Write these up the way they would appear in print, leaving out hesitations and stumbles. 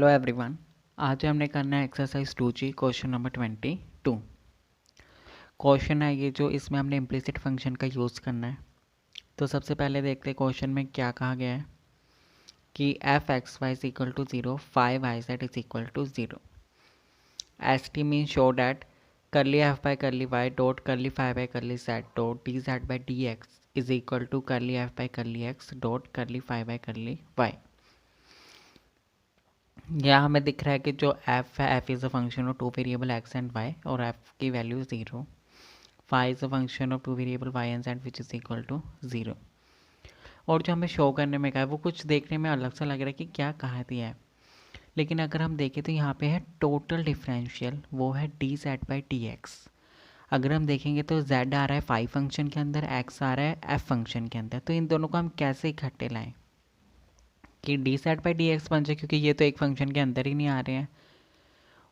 Hello everyone. आज हमने करना है exercise 2G question number 22। Question है ये जो इसमें हमने इम्प्लिसिट फंक्शन का यूज़ करना है। तो सबसे पहले देखते हैं क्वेश्चन में क्या कहा गया है कि F X Y is equal to 0, 5 i z is equal to 0। S T mean show that curly F by curly Y dot curly 5 by curly Z dot D Z by D X is equal to curly F by curly x dot curly 5 by curly Y. यहाँ हमें दिख रहा है कि जो f है f is a function of two variable x and y और f की value 0। Phi is a function of two variable y and z which is equal to 0। और जो हमें शो करने में कहा है वो कुछ देखने में अलग सा लग रहा है कि क्या कहा दिया है, लेकिन अगर हम देखें तो यहाँ पे है टोटल डिफरेंशियल, वो है D Z by D x. अगर हम देखेंगे तो z आ रहा है फाई फंक्शन के अंदर, x आ रहा है f फंक्शन के अंदर, तो इन दोनों को हम कैसे इकट्ठे लाएं कि D set by D x बन जाए, क्योंकि ये तो एक फंक्शन के अंदर ही नहीं आ रहे हैं।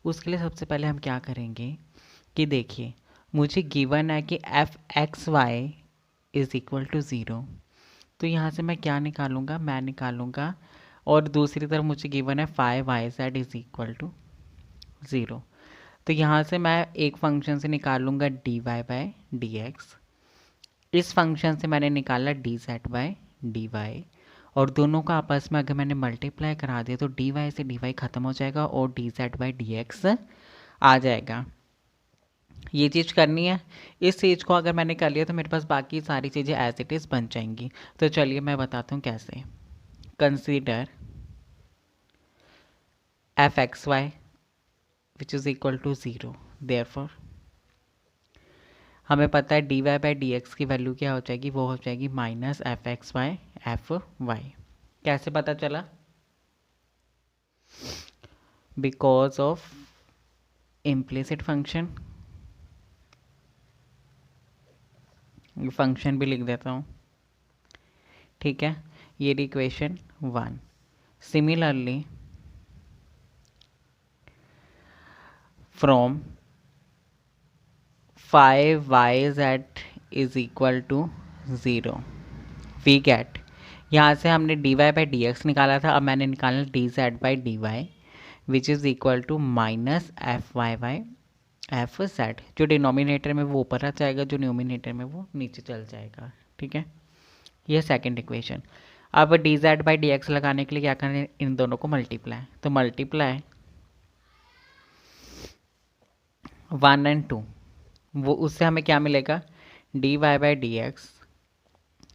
उसके लिए सबसे पहले हम क्या करेंगे कि देखिए मुझे गिवन है कि F X Y is equal to 0। तो यहाँ से मैं क्या निकालूंगा, मैं निकालूंगा, और दूसरी तरफ मुझे गिवन है 5 y z is equal to 0। तो यहाँ से मैं एक फंक्शन से निकाल लूँगा D Y by D X, इस फंक्शन से मैंने निकाला D Z by D Y, और दोनों का आपस में अगर मैंने मल्टीप्लाई करा दिया तो डी वाई से डी वाई ख़त्म हो जाएगा और D Z by D X आ जाएगा। ये चीज़ करनी है। इस चीज़ को अगर मैंने कर लिया तो मेरे पास बाकी सारी चीज़ें एज इट इज़ बन जाएंगी। तो चलिए मैं बताता हूँ कैसे। Consider F X Y which is equal to 0। Therefore हमें पता है D Y by D X की वैल्यू क्या हो जाएगी, वो हो जाएगी minus F X Y F Y. कैसे पता चला? Because of implicit function. Function भी लिख देता हूँ, ठीक है। ये equation 1। Similarly from 5 y z is equal to 0 we get, यहाँ से हमने D Y by D X निकाला था, अब मैंने निकाला D Z by D Y which is equal to minus F Y by F Z. जो डिनोमिनेटर में वो ऊपर आ जाएगा, जो न्यूमिनेटर में वो नीचे चल जाएगा, ठीक है। ये सेकंड इक्वेशन। अब D Z by D x लगाने के लिए क्या करें, इन दोनों को मल्टीप्लाई, तो मल्टीप्लाई 1 एंड 2, वो उससे हमें क्या मिलेगा, D Y by D X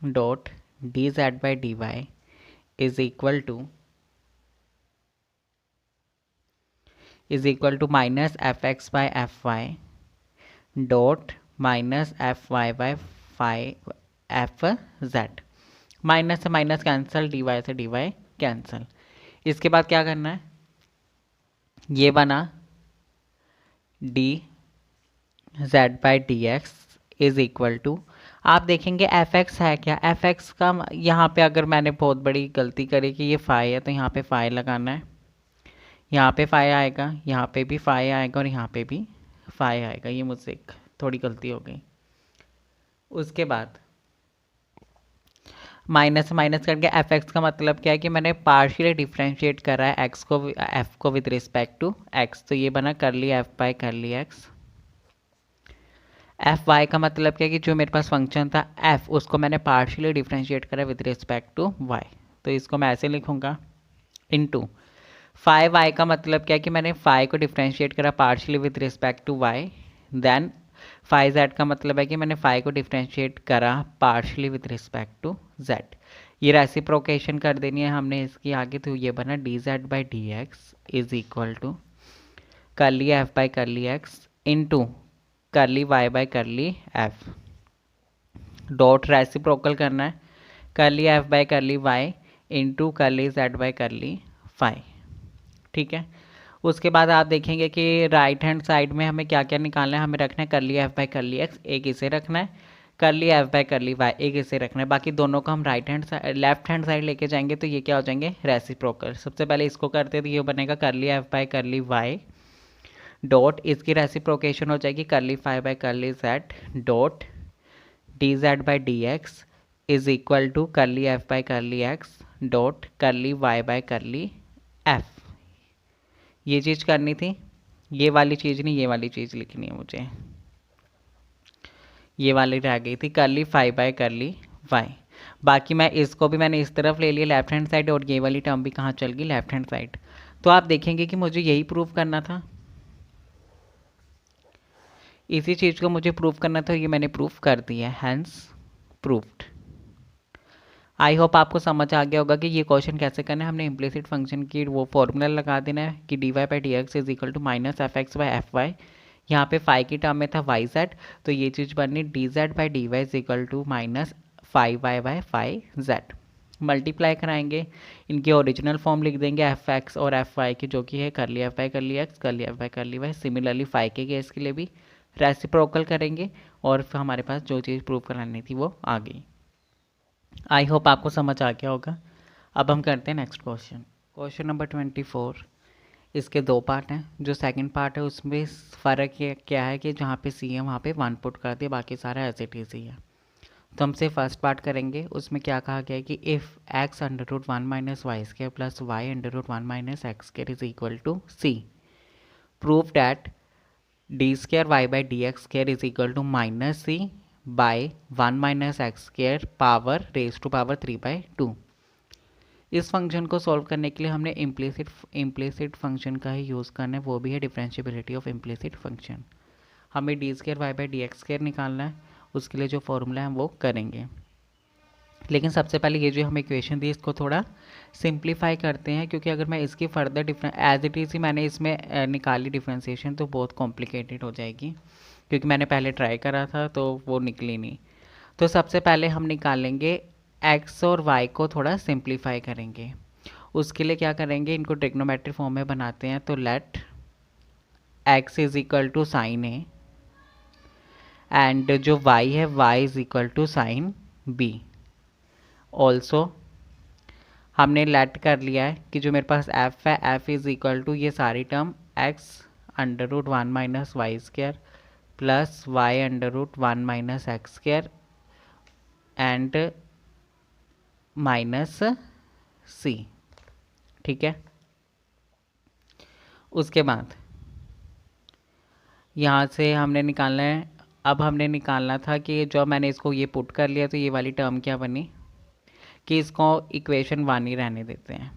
dot D Z by D Y is equal to minus F X by F Y dot minus F Y by five F Z. Minus से minus cancel, D Y से D Y cancel. इसके बाद क्या करना है, ये बना D Z by D X is equal to, आप देखेंगे एफ एक्स है क्या, एफ एक्स का यहाँ पे अगर मैंने बहुत बड़ी गलती करी कि ये फाई है तो यहाँ पे फाई लगाना है, यहाँ पे फाई आएगा, यहाँ पे भी फाई आएगा और यहाँ पे भी फाई आएगा। ये मुझसे एक थोड़ी गलती हो गई। उसके बाद माइनस माइनस करके एफ एक्स का मतलब क्या है कि मैंने पार्शियली डिफ्रेंशिएट करा है एक्स को, एफ को विद रिस्पेक्ट टू एक्स, तो ये बना कर ली एफ बाई कर ली एक्स। एफ वाई का मतलब क्या है कि जो मेरे पास फंक्शन था एफ, उसको मैंने पार्शियली डिफ्रेंशिएट करा विद रिस्पेक्ट टू वाई, तो इसको मैं ऐसे लिखूंगा इनटू 5y का मतलब क्या है कि मैंने 5 को डिफ्रेंशिएट करा partially with respect to y, then 5z का मतलब है कि मैंने 5 को डिफ्रेंशिएट करा partially with respect to z। ये रेसिप्रोकेशन कर देनी है हमने इसकी आगे, तो ये बना D Z by D X is equal to curly F by curly X into curly Y by curly F dot reciprocal करना है curly F by curly Y into curly Z by curly phi, ठीक है। उसके बाद आप देखेंगे कि right hand side में हमें क्या क्या निकालना है, हमें रखना है curly F by curly x, एक इसे रखना है, curly F by curly Y एक इसे रखना है, बाकी दोनों को हम right hand side left hand side लेके जाएंगे तो ये क्या हो जाएंगे, रेसिप्रोकल। सबसे पहले इसको करते तो ये बनेगा curly F by curly Y dot इसकी रेसिप्रोकेशन हो जाएगी curly phi by curly Z dot D Z by D X is equal to curly F by curly x dot curly Y by curly F. ये चीज़ करनी थी, ये वाली चीज़ नहीं, ये वाली चीज़ लिखनी है मुझे, ये वाली रह गई थी, कर ली 5/y। बाकी मैं इसको भी मैंने इस तरफ ले लिया लेफ्ट हैंड साइड, और ये वाली टर्म भी कहाँ चल गई, लेफ्ट हैंड साइड। तो आप देखेंगे कि मुझे यही प्रूव करना था, इसी चीज़ को मुझे प्रूव करना था, ये मैंने प्रूव कर दिया, हैंस प्रूव्ड। आई होप आपको समझ आ गया होगा कि ये क्वेश्चन कैसे करना है। हमने इम्प्लिसिट फंक्शन की वो फॉर्मूला लगा देना है कि dy/dx is equal to -fx/fy। यहाँ पे फाई की टर्म में था yz, तो ये चीज़ बननी dz/dy is equal to -5y/5z। Multiply कराएंगे, इनकी ओरिजिनल फॉर्म लिख देंगे एफ एक्स और एफ वाई की, जो कि है कर लिया एफ वाई कर लिया एक्स कर लिया एफ वाई कर लिया वाई। सिमिलरली फाई के केस के लिए भी रेसिप्रोकल करेंगे, और फिर हमारे पास जो चीज़ प्रूव करानी थी वो आ गई। आई होप आपको समझ आ गया होगा। अब हम करते हैं नेक्स्ट क्वेश्चन, क्वेश्चन नंबर 24। इसके दो पार्ट हैं। जो सेकंड पार्ट है उसमें फ़र्क ये क्या है कि जहाँ पे सी है वहाँ पे 1 पुट कर दिया, बाकी सारा एज इट इज़ ही है। तो हमसे फर्स्ट पार्ट करेंगे, उसमें क्या कहा गया है कि if x√1 - y² plus y√1 - x² is equal to C, prove that d²y/dx² is equal to -c by 1 - x² power raise to power 3/2। इस फंक्शन को सॉल्व करने के लिए हमने इम्प्लिसिट फंक्शन का ही यूज़ करना है, वो भी है डिफरेंशिएबिलिटी ऑफ इम्प्लिसिट फंक्शन। हमें d²y/dx² निकालना है, उसके लिए जो फॉर्मूला है वो करेंगे। लेकिन सबसे पहले ये जो हम इक्वेशन दी इसको थोड़ा सिंप्लीफाई करते हैं, क्योंकि अगर मैं इसकी further difference as it is ही मैंने इसमें निकाली डिफ्रेंसिएशन तो बहुत कॉम्प्लिकेटेड हो जाएगी, क्योंकि मैंने पहले ट्राई करा था तो वो निकली नहीं। तो सबसे पहले हम निकालेंगे x और y को थोड़ा सिंप्लीफाई करेंगे। उसके लिए क्या करेंगे, इनको ट्रिग्नोमेट्रिक फॉर्म में बनाते हैं। तो let x is equal to sine A, and जो y है y is equal to sine b। Also हमने लेट कर लिया है कि जो मेरे पास f है f इज इक्वल टू ये सारी term x√1 - y² plus y√1 - x² and minus C. ठीक है, उसके बाद यहाँ से हमने निकालना है। अब हमने निकालना था कि जो मैंने इसको ये पुट कर लिया, तो ये वाली टर्म क्या बनी कि इसको इक्वेशन 1 ही रहने देते हैं,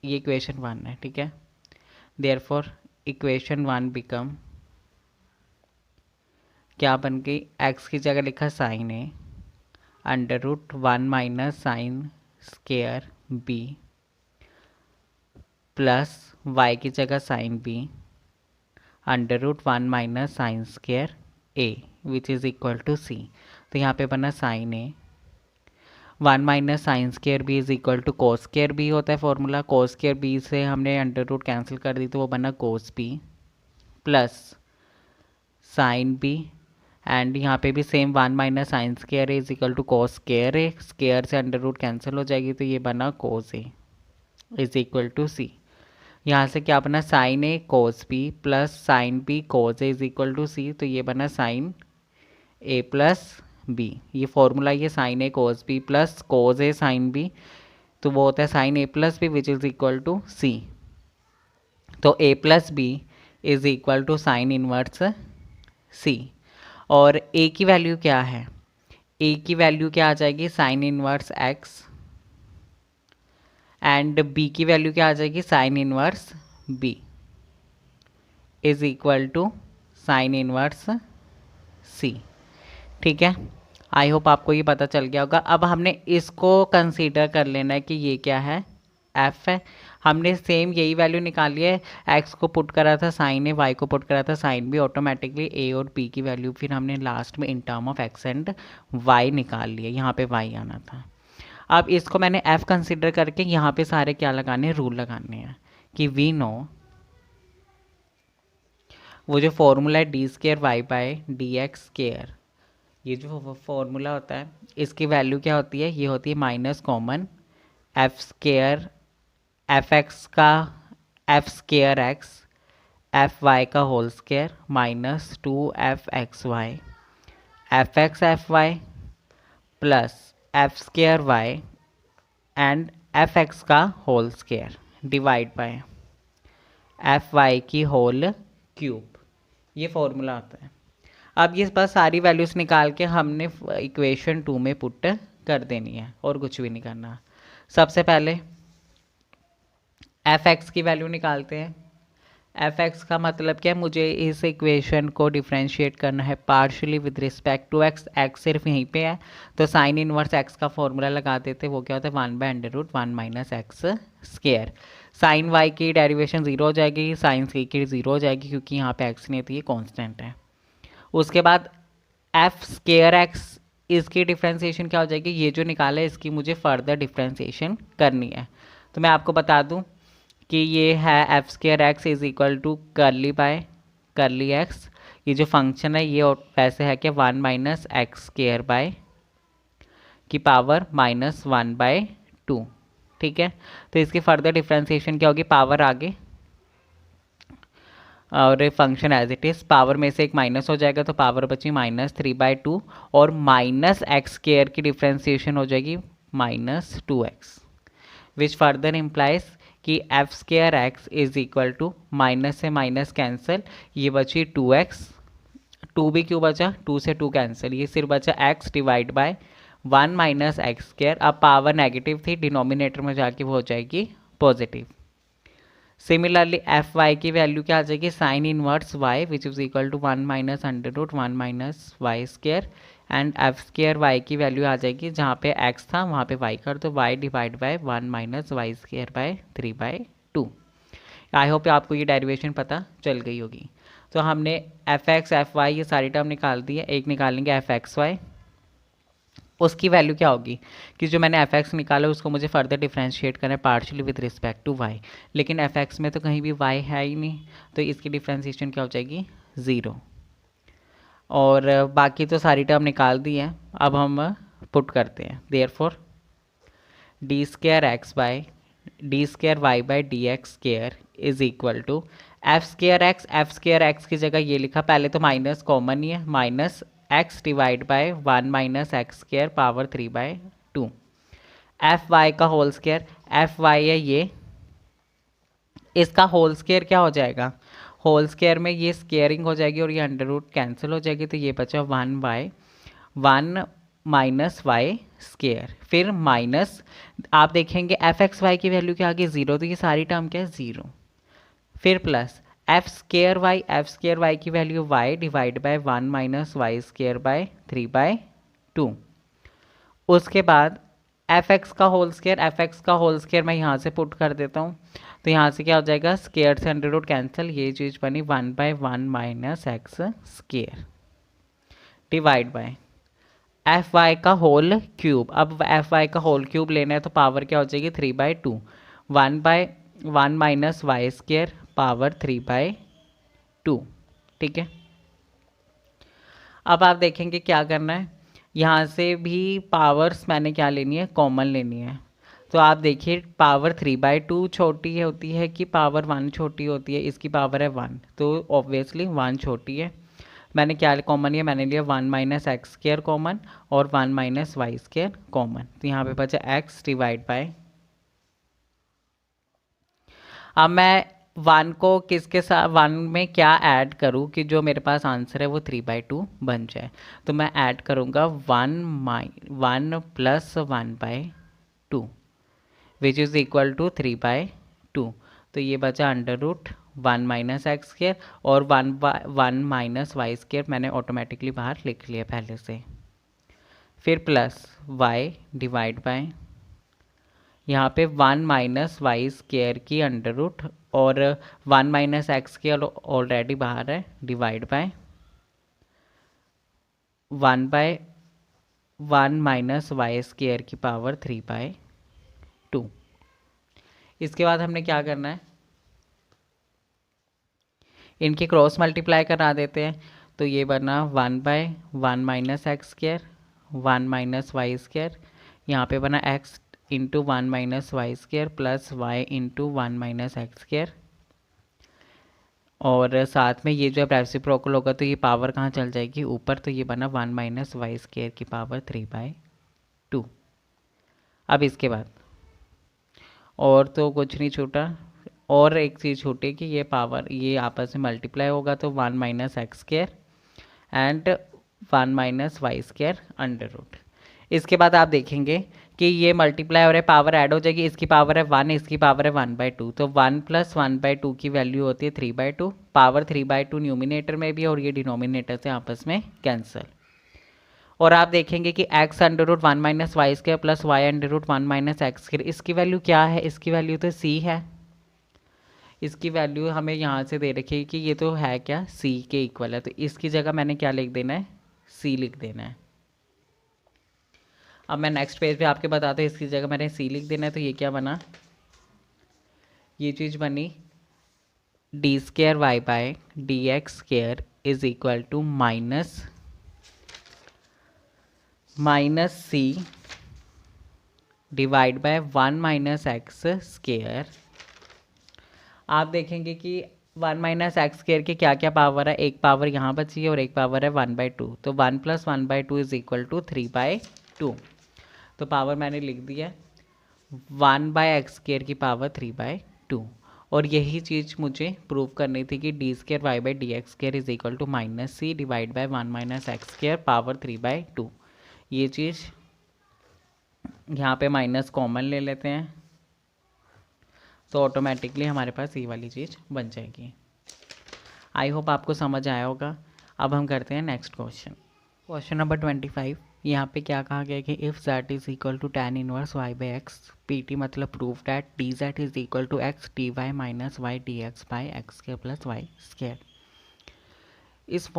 ये इक्वेशन 1 है। ठीक है, देयरफॉर इक्वेशन 1 बिकम क्या बन गई, x की जगह लिखा sine A √1 - sine square b plus y की जगह sine b √1 - sine square a which is equal to c। तो यहाँ पे बना sine A 1 - sine square B is equal to cos square B होता है फॉर्मूला। कोस स्केयर बी से हमने अंडर रूट कैंसिल कर दी, तो वो बना cos B plus sine B, and यहाँ पे भी same 1 - sine square is equal to cos square A, square से अंडर रूट कैंसिल हो जाएगी, तो ये बना cos A is equal to C. यहाँ से क्या बना, sine A cos B plus sine B cos A is equal to C, तो ये बना साइन ए प्लस बी। ये फॉर्मूला ये sine A cos B plus cos A sine B, तो वो होता है sine A plus B which is equal to C. तो A plus B is equal to sine inverse C. और A की value क्या है, ए की वैल्यू क्या आ जाएगी, sine inverse X, and B की वैल्यू क्या आ जाएगी, sine inverse B is equal to sine inverse C. ठीक है, आई होप आपको ये पता चल गया होगा। अब हमने इसको कंसीडर कर लेना है कि ये क्या है, एफ है। हमने सेम यही वैल्यू निकाली है, एक्स को पुट करा था साइन ए, वाई को पुट करा था साइन बी, ऑटोमेटिकली ए और बी की वैल्यू फिर हमने लास्ट में in term of X and Y निकाल लिया, यहाँ पे वाई आना था। अब इसको मैंने एफ कंसीडर करके यहाँ पे सारे क्या लगाने हैं, रूल लगाने हैं कि वी नो वो जो फॉर्मूला है d²y/dx², ये जो फॉर्मूला होता है इसकी वैल्यू क्या होती है, ये होती है माइनस कॉमन f² f(x) का f²x fy का whole square minus 2f(xy) f(x) fy plus f²y and f(x) का whole square divide by F Y की होल क्यूब, ये फॉर्मूला आता है। अब ये बस सारी वैल्यूज़ निकाल के हमने इक्वेशन 2 में पुट कर देनी है और कुछ भी नहीं करना। सबसे पहले एफ एक्स की वैल्यू निकालते हैं। एफ एक्स का मतलब क्या है, मुझे इस इक्वेशन को डिफ्रेंशिएट करना है partially with respect to X. X सिर्फ यहीं पे है तो साइन इनवर्स एक्स का फॉर्मूला लगा देते, वो क्या होता है 1/√1 minus x square. Sine Y की डेरिवेशन ज़ीरो हो जाएगी, साइन सी की ज़ीरो हो जाएगी क्योंकि यहाँ पे एक्स नहीं होती, ये कॉन्स्टेंट है। उसके बाद एफ स्क्वायर एक्स, इसकी डिफ्रेंशिएशन क्या हो जाएगी, ये जो निकाला है इसकी मुझे फर्दर डिफ्रेंशिएशन करनी है। तो मैं आपको बता दूं कि ये है F square X is equal to curly by curly X. ये जो फंक्शन है ये वैसे है कि 1 माइनस एक्स स्क्वायर बाय की पावर -1/2। ठीक है, तो इसकी फर्दर डिफ्रेंशिएशन क्या होगी, पावर आगे और function as it is, power में से एक माइनस हो जाएगा तो पावर बची -3/2 और माइनस एक्स स्क्वायर की डिफ्रेंशिएशन हो जाएगी -2x, विच फर्दर इम्प्लाइज कि F square X is equal to minus से माइनस कैंसिल, ये बची 2x, 2 भी क्यों बचा, 2 से 2 कैंसिल, ये सिर्फ बचा x divide by 1 minus x square. अब पावर नेगेटिव थी, डिनोमिनेटर में जाके वो हो जाएगी पॉजिटिव। सिमिलरली एफ वाई की वैल्यू क्या आ जाएगी, sine inverse Y which is equal to 1 minus √1 minus Y square and F square Y की वैल्यू आ जाएगी, जहाँ पे x था वहाँ पे y कर दो, y divide by 1 minus Y square by 3/2। I hope आपको ये डेरिवेशन पता चल गई होगी। तो हमने एफ एक्स एफ वाई ये सारी टर्म निकाल दी है, एक निकालेंगे एफ एक्स वाई, उसकी वैल्यू क्या होगी कि जो मैंने एफ एक्स निकाला उसको मुझे फर्दर डिफ्रेंशिएट करना है partially with respect to Y, लेकिन एफ एक्स में तो कहीं भी वाई है ही नहीं, तो इसकी डिफ्रेंशिएशन क्या हो जाएगी 0। और बाकी तो सारी टर्म निकाल दी है, अब हम पुट करते हैं। Therefore D square X by D square Y by D X square is equal to F square X की जगह ये लिखा, पहले तो माइनस कॉमन ही है, minus X divide by 1 minus x square power 3/2। F Y का होल स्क्वायर, एफ वाई है ये, इसका होल स्क्वायर क्या हो जाएगा, होल स्क्वायर में ये स्क्वेयरिंग हो जाएगी और ये अंडर रूट कैंसिल हो जाएगी, तो ये बचा 1/1 माइनस वाई स्क्वेयर, फिर माइनस, आप देखेंगे एफ एक्स वाई की वैल्यू क्या आ गई 0, तो ये सारी टर्म क्या है 0, फिर प्लस एफ स्क्वायर वाई की value y divide by 1 minus Y square by 3/2। उसके बाद एफ एक्स का होल स्क्वायर मैं यहाँ से पुट कर देता हूँ, तो यहाँ से क्या हो जाएगा, स्क्वायर से अंडर रूट कैंसिल, ये चीज़ बनी 1/1 minus x square divide by F Y का होल क्यूब। अब एफ वाई का होल क्यूब लेना है तो पावर क्या हो जाएगी 3/2, 1/1 माइनस वाई स्क्वायर पावर 3/2। ठीक है, अब आप देखेंगे क्या करना है, यहाँ से भी पावर्स मैंने क्या लेनी है, कॉमन लेनी है। तो आप देखिए पावर 3/2 छोटी होती है कि पावर 1 छोटी होती है, इसकी पावर है 1 तो ऑब्वियसली 1 छोटी है। मैंने क्या कॉमन लिया, मैंने लिया 1 माइनस एक्स स्क्वायर कॉमन और 1 माइनस वाई स्क्वायर कॉमन, तो यहाँ पे बचा x डिवाइड बाय, अब मैं 1 को किसके साथ 1 में क्या ऐड करूँ कि जो मेरे पास आंसर है वो 3/2 बन जाए, तो मैं ऐड करूँगा 1 plus 1/2 which is equal to 3/2, तो ये बचा under root 1 minus x square और 1 माइनस वाई स्क्वायर मैंने ऑटोमेटिकली बाहर लिख लिया पहले से, फिर प्लस y डिवाइड बाय यहाँ पे 1 माइनस वाई स्क्वायर की अंडर रूट और 1 माइनस एक्स स्क्वायर ऑलरेडी बाहर है, divide by 1/1 minus Y square की पावर 3/2। इसके बाद हमने क्या करना है, इनके क्रॉस मल्टीप्लाई करा देते हैं, तो ये बना 1/1 minus x square 1 minus Y square, यहाँ पे बना x into 1 minus Y square plus y into 1 minus x square, और साथ में ये जो है रेसिप्रोकल होगा तो ये पावर कहाँ चल जाएगी ऊपर, तो ये बना 1 माइनस वाई स्क्वायर की पावर 3/2। अब इसके बाद और तो कुछ नहीं छूटा, और एक चीज़ छूटी कि ये पावर ये आपस में मल्टीप्लाई होगा तो 1 minus x square and 1 minus y square under root. इसके बाद आप देखेंगे कि ये मल्टीप्लाई हो रहा है, पावर ऐड हो जाएगी, इसकी पावर है 1, इसकी पावर है 1/2, तो 1 प्लस 1/2 की वैल्यू होती है 3/2, पावर 3/2 न्यूमिनेटर में भी और ये डिनोमिनेटर से आपस में कैंसिल। और आप देखेंगे कि x under root 1 minus y square plus y under root 1 minus x square, इसकी वैल्यू क्या है, इसकी वैल्यू तो c है। इसकी वैल्यू हमें यहाँ से दे रखी है कि ये तो है क्या, c के इक्वल है, तो इसकी जगह मैंने क्या लिख देना है, c लिख देना है। अब मैं नेक्स्ट पेज पे आपके बताता हूँ, इसकी जगह मैंने c लिख देना है, तो ये क्या बना, ये चीज़ बनी d square y by d x square is equal to minus c divide by 1 minus x square. आप देखेंगे कि 1 माइनस एक्स स्क्र के क्या क्या पावर है, एक पावर यहाँ बची है और एक पावर है 1/2, तो 1 प्लस 1/2 इज इक्वल टू 3/2। तो पावर मैंने लिख दिया 1/एक्स स्क्र की पावर 3/2। और यही चीज़ मुझे प्रूव करनी थी कि d square y by D x square is equal to minus c divide by 1 minus x square power 3/2। ये चीज़ यहाँ पे माइनस कॉमन ले लेते हैं तो ऑटोमेटिकली हमारे पास ये वाली चीज़ बन जाएगी। आई होप आपको समझ आया होगा। अब हम करते हैं नेक्स्ट क्वेश्चन, क्वेश्चन नंबर 25। यहाँ पे क्या कहा गया कि if z is equal to tan inverse y by X, P T मतलब proof that D Z is equal to X D Y minus Y D X by x square plus Y square. इस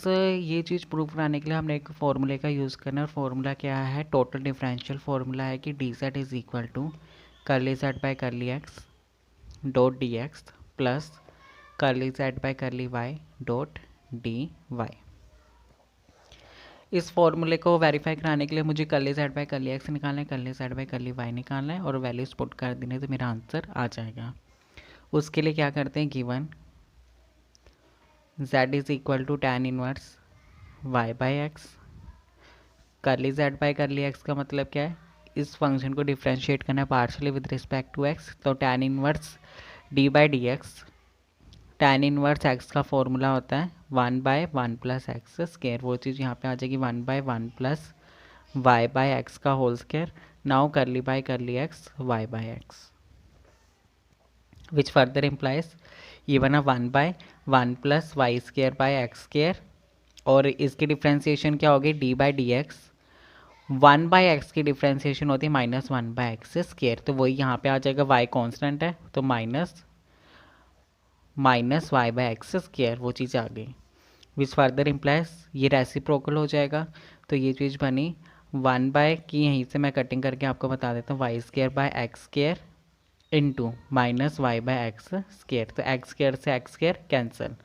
ये चीज़ prove कराने के लिए हमने एक फॉर्मूले का यूज़ करना है, और फॉर्मूला क्या है, टोटल डिफरेंशियल फॉर्मूला है कि d Z is equal to curly Z by curly x dot d x plus curly Z by curly Y dot d y. इस फॉर्मूले को वेरीफाई कराने के लिए मुझे करली जेड बाई करली एक्स निकालना है, करली जेड बाई करली वाई निकालना है और वैल्यूज पुट कर देने तो मेरा आंसर आ जाएगा। उसके लिए क्या करते हैं, given z is equal to tan inverse y by x, curly z by curly x का मतलब क्या है, इस फंक्शन को डिफ्रेंशिएट करना है partially with respect to x, तो tan inverse d by D x, tan inverse x का फॉर्मूला होता है 1/1 प्लस एक्स स्क्र, वो चीज़ यहाँ पे आ जाएगी 1/1 प्लस y बाई एक्स का whole square, now curly by curly x y by x, which further implies ये बना 1/1 plus Y square by x square, और इसकी डिफ्रेंसिएशन क्या होगी, D by D x, 1/x की डिफ्रेंसिएशन होती है -1/x स्क्र, तो वही यहाँ पे आ जाएगा, y कांस्टेंट है तो minus Y by x square, वो चीज़ आ गई, विच फर्दर इम्प्लाइज ये रेसिप्रोकल हो जाएगा, तो ये चीज़ बनी 1 की, यहीं से मैं कटिंग करके आपको बता देता हूँ, Y square by x square into minus Y by x square, तो एक्स स्क्र से एक्स स्क्र कैंसिल,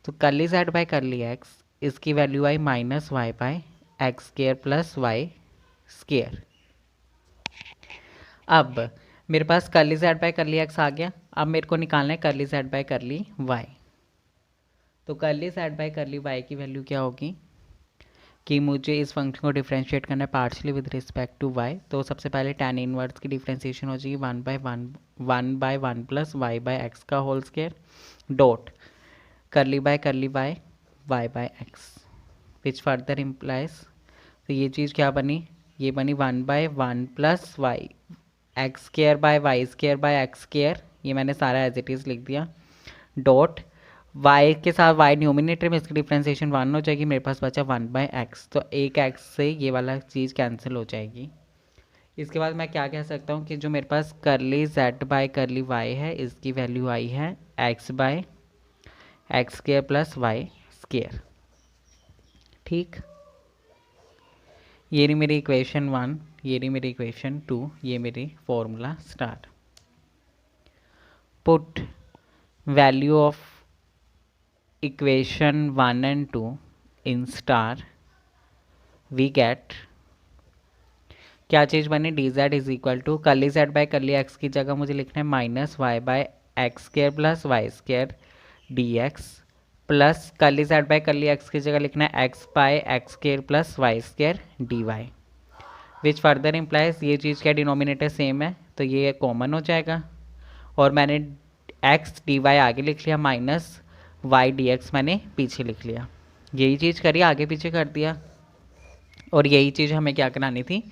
तो curly Z by curly X, इसकी वैल्यू आई minus Y by x square plus Y square. अब मेरे पास curly Z by curly X आ गया, अब मेरे को निकालना है करली जेड बाई करली वाई, तो curly Z by curly y की वैल्यू क्या होगी कि मुझे इस फंक्शन को डिफरेंशिएट करना है partially with respect to y, तो सबसे पहले tan इनवर्स की डिफरेंशिएशन हो जाएगी 1/1 प्लस वाई बाई एक्स का whole square dot curly by y by x, which further implies, तो ये चीज़ क्या बनी, ये बनी 1/1 plus y x square by y square by x square, ये मैंने सारा एज इट इज़ लिख दिया, डॉट y के साथ y न्यूमिनेटर में इसकी डिफ्रेंसिएशन 1 हो जाएगी, मेरे पास बचा 1/x, तो एक x से ये वाला चीज़ कैंसिल हो जाएगी। इसके बाद मैं क्या कह सकता हूँ कि जो मेरे पास करली z बाई करली y है, इसकी वैल्यू आई है x by x square plus Y square, ठीक। ये रही मेरी इक्वेशन 1, ये रही मेरी इक्वेशन 2, ये मेरी formula star, put value of equation 1 and 2 in star, we get क्या चीज़ बनी, d Z is equal to curly Z by curly x की जगह मुझे लिखना है minus Y by x square plus Y square d x, plus curly Z by curly x की जगह लिखना है x by x square plus Y square d Y, which further implies ये चीज़ क्या डिनोमिनेटर सेम है तो ये कॉमन हो जाएगा, और मैंने एक्स डी वाई आगे लिख लिया माइनस वाई डी एक्स मैंने पीछे लिख लिया। यही चीज़ करी, आगे पीछे कर दिया, और यही चीज़ हमें क्या करानी थी,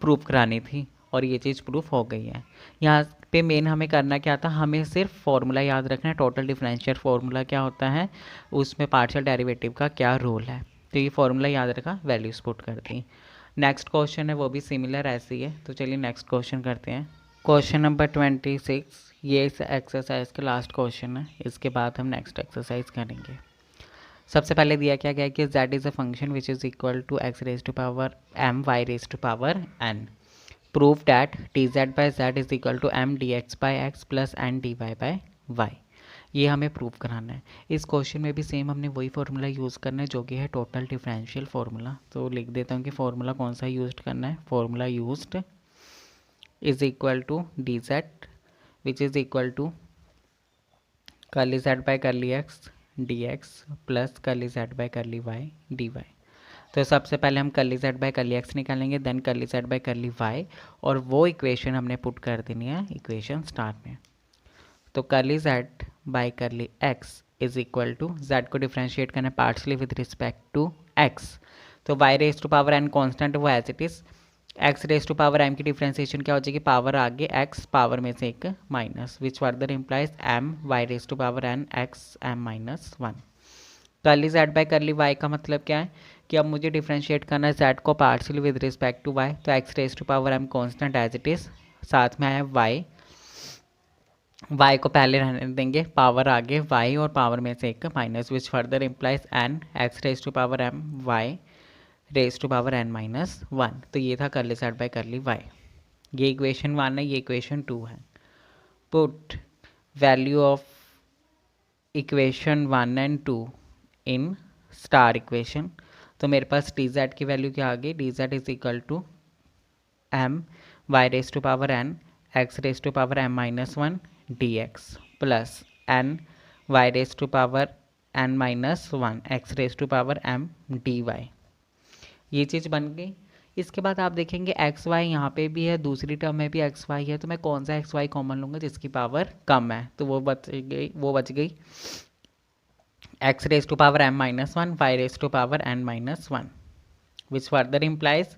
प्रूफ करानी थी, और ये चीज़ प्रूफ हो गई है। यहाँ पे मेन हमें करना क्या था, हमें सिर्फ फॉर्मूला याद रखना है, टोटल डिफरेंशियल फार्मूला क्या होता है, उसमें पार्शियल डेरिवेटिव का क्या रोल है। तो ये फार्मूला याद रखा, वैल्यूज पुट कर दी। नेक्स्ट क्वेश्चन है वो भी सिमिलर ऐसे ही है, तो चलिए नेक्स्ट क्वेश्चन करते हैं। क्वेश्चन नंबर 26, ये इस एक्सरसाइज का लास्ट क्वेश्चन है, इसके बाद हम नेक्स्ट एक्सरसाइज करेंगे। सबसे पहले दिया क्या गया कि z is a function which is equal to x raise to power m y raise to power n। Prove that dz by z is equal to m dx by x plus n dy by y। ये हमें prove कराना है। इस question में भी same हमने वही formula use करना है जो कि है टोटल डिफरेंशियल फार्मूला। तो लिख देता हूँ कि फार्मूला कौन सा यूज करना है। Formula used is equal to dz which is equal to curly z by curly x dx plus curly z by curly y dy। तो सबसे पहले हम curly z by curly x निकालेंगे, then curly z by curly y, और वो equation हमने put कर देनी है इक्वेशन स्टार में। तो curly z by curly x is equal to, z को डिफ्रेंशिएट करना है partially with respect to x, तो y raise to power n constant वो as it is, x raise to power m की differentiation क्या हो जाएगी, पावर आगे x पावर में से एक minus, which further implies m y raise to power n x m minus 1। Curly z by curly y का मतलब क्या है कि अब मुझे डिफ्रेंशिएट करना है z को partially with respect to y, तो x raise to power m constant as it is, साथ में आया y को पहले रहने देंगे, पावर आगे y और पावर में से एक minus, which further implies n x raise to power m y raise to power n minus 1। तो ये था curly z by curly y। ये इक्वेशन 1 है, ये इक्वेशन 2 है। Put value of equation 1 and 2 in star equation. तो मेरे पास dz की वैल्यू क्या आ गई, dz is equal to m y raise to power n x raise to power m minus 1 dx plus n y raise to power n minus 1 x raise to power m dy। ये चीज़ बन गई। इसके बाद आप देखेंगे x Y यहाँ पे भी है, दूसरी टर्म में भी एक्स वाई है, तो मैं कौन सा एक्स वाई कॉमन लूँगा जिसकी पावर कम है, तो वो बच गई x raise to power m minus 1 y raise to power n minus 1, which further implies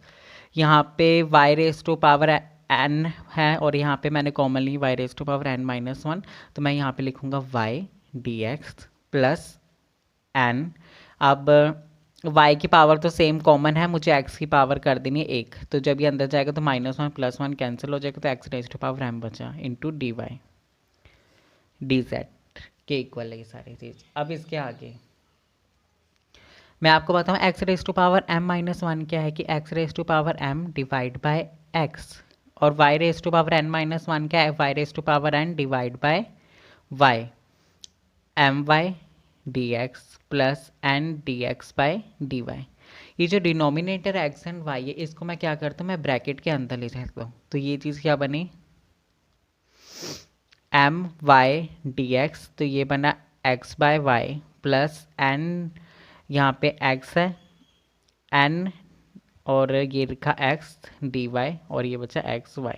यहाँ पे y raise to power n है और यहाँ पे मैंने कॉमन ली y raise to power n minus 1, तो मैं यहाँ पे लिखूँगा y dx प्लस n। अब y की पावर तो सेम कॉमन है, मुझे x की पावर कर देनी है 1, तो जब ये अंदर जाएगा तो -1 + 1 कैंसिल हो जाएगा, तो x raise to power m बचा इंटू dy dz के इक्वल है ये सारी चीज़। अब इसके आगे मैं आपको बताऊँ x raise to power m minus 1 क्या है कि x raise to power m divide by x, और y raise to power n minus 1 क्या है, y raise to power n divide by y my dx plus n dx by dy। ये जो denominator x and y है इसको मैं क्या करता हूँ, मैं ब्रैकेट के अंदर ले सकता हूँ, तो ये चीज़ क्या बनी my dx, तो ये बना x by y plus n, यहाँ पे x है n और ये लिखा x dy और ये बचा x y,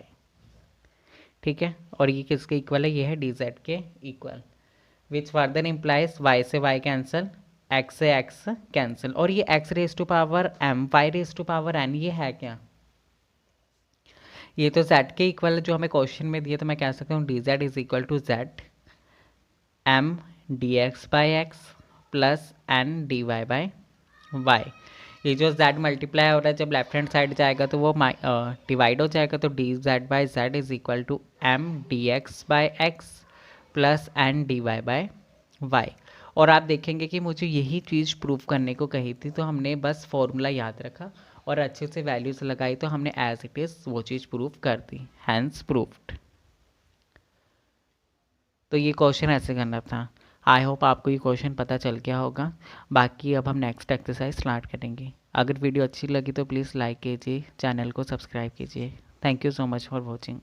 ठीक है, और ये किसके इक्वल है, ये है dz के equal, which further implies y से y कैंसिल, x से x कैंसिल, और ये x raise to power m y raise to power n ये है क्या, ये तो z के इक्वल जो हमें क्वेश्चन में दिया, तो मैं कह सकता हूँ dz is equal to z m dx by x plus n dy by y। ये जो z मल्टीप्लाई हो रहा है जब लेफ्ट हैंड साइड जाएगा तो वो डिवाइड हो जाएगा, तो dz by z is equal to m dx by x plus n dy by y। और आप देखेंगे कि मुझे यही चीज़ प्रूव करने को कही थी, तो हमने बस फॉर्मूला याद रखा और अच्छे से वैल्यूज लगाई, तो हमने एज इट इज़ वो चीज़ प्रूव कर दी, हैंस प्रूव्ड। तो ये क्वेश्चन ऐसे करना था। आई होप आपको ये क्वेश्चन पता चल गया होगा। बाकी अब हम नेक्स्ट एक्सरसाइज स्टार्ट करेंगे। अगर वीडियो अच्छी लगी तो प्लीज़ लाइक कीजिए, चैनल को सब्सक्राइब कीजिए। Thank you so much for watching.